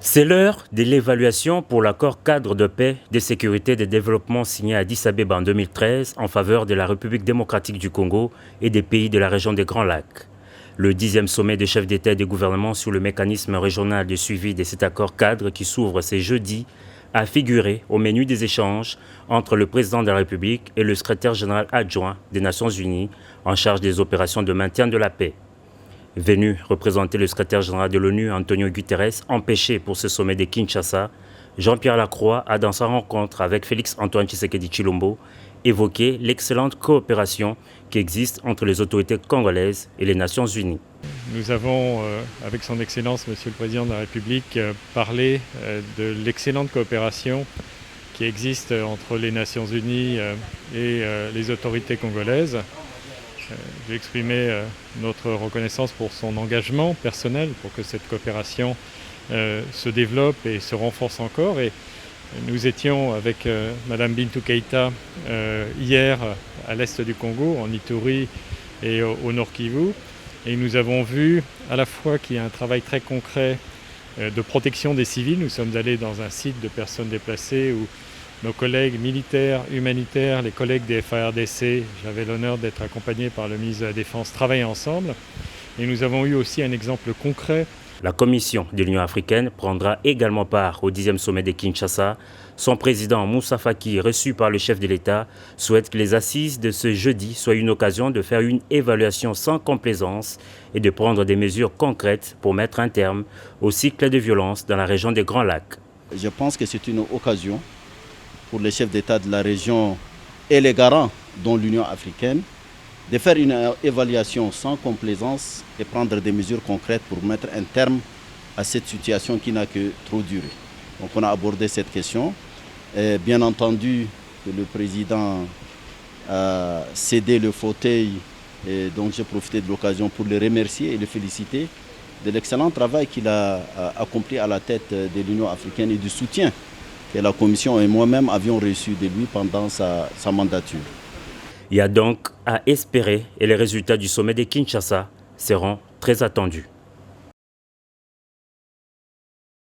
C'est l'heure de l'évaluation pour l'accord cadre de paix, de sécurité et de développement signé à Addis Abeba en 2013 en faveur de la République démocratique du Congo et des pays de la région des Grands Lacs. Le 10e sommet des chefs d'État et de gouvernement sur le mécanisme régional de suivi de cet accord cadre qui s'ouvre ce jeudi a figuré au menu des échanges entre le président de la République et le secrétaire général adjoint des Nations Unies en charge des opérations de maintien de la paix. Venu représenter le secrétaire général de l'ONU, Antonio Guterres, empêché pour ce sommet de Kinshasa, Jean-Pierre Lacroix a, dans sa rencontre avec Félix-Antoine Tshisekedi Tshilombo, évoqué l'excellente coopération qui existe entre les autorités congolaises et les Nations Unies. Nous avons, avec son Excellence, Monsieur le Président de la République, parlé de l'excellente coopération qui existe entre les Nations Unies et les autorités congolaises. J'ai exprimé notre reconnaissance pour son engagement personnel, pour que cette coopération se développe et se renforce encore. Et nous étions avec Madame Bintou Keïta hier à l'est du Congo, en Ituri et au Nord Kivu. Et nous avons vu à la fois qu'il y a un travail très concret de protection des civils. Nous sommes allés dans un site de personnes déplacées où nos collègues militaires, humanitaires, les collègues des FARDC, j'avais l'honneur d'être accompagné par le ministre de la Défense, travailler ensemble. Et nous avons eu aussi un exemple concret. La Commission de l'Union africaine prendra également part au 10e sommet de Kinshasa. Son président Moussa Faki, reçu par le chef de l'État, souhaite que les assises de ce jeudi soient une occasion de faire une évaluation sans complaisance et de prendre des mesures concrètes pour mettre un terme au cycle de violence dans la région des Grands Lacs. Je pense que c'est une occasion pour les chefs d'État de la région et les garants, dont l'Union africaine, de faire une évaluation sans complaisance et prendre des mesures concrètes pour mettre un terme à cette situation qui n'a que trop duré. Donc on a abordé cette question. Et bien entendu, le président a cédé le fauteuil, et donc j'ai profité de l'occasion pour le remercier et le féliciter de l'excellent travail qu'il a accompli à la tête de l'Union africaine et du soutien que la Commission et moi-même avions reçu de lui pendant sa mandature. Il y a donc à espérer et les résultats du sommet de Kinshasa seront très attendus.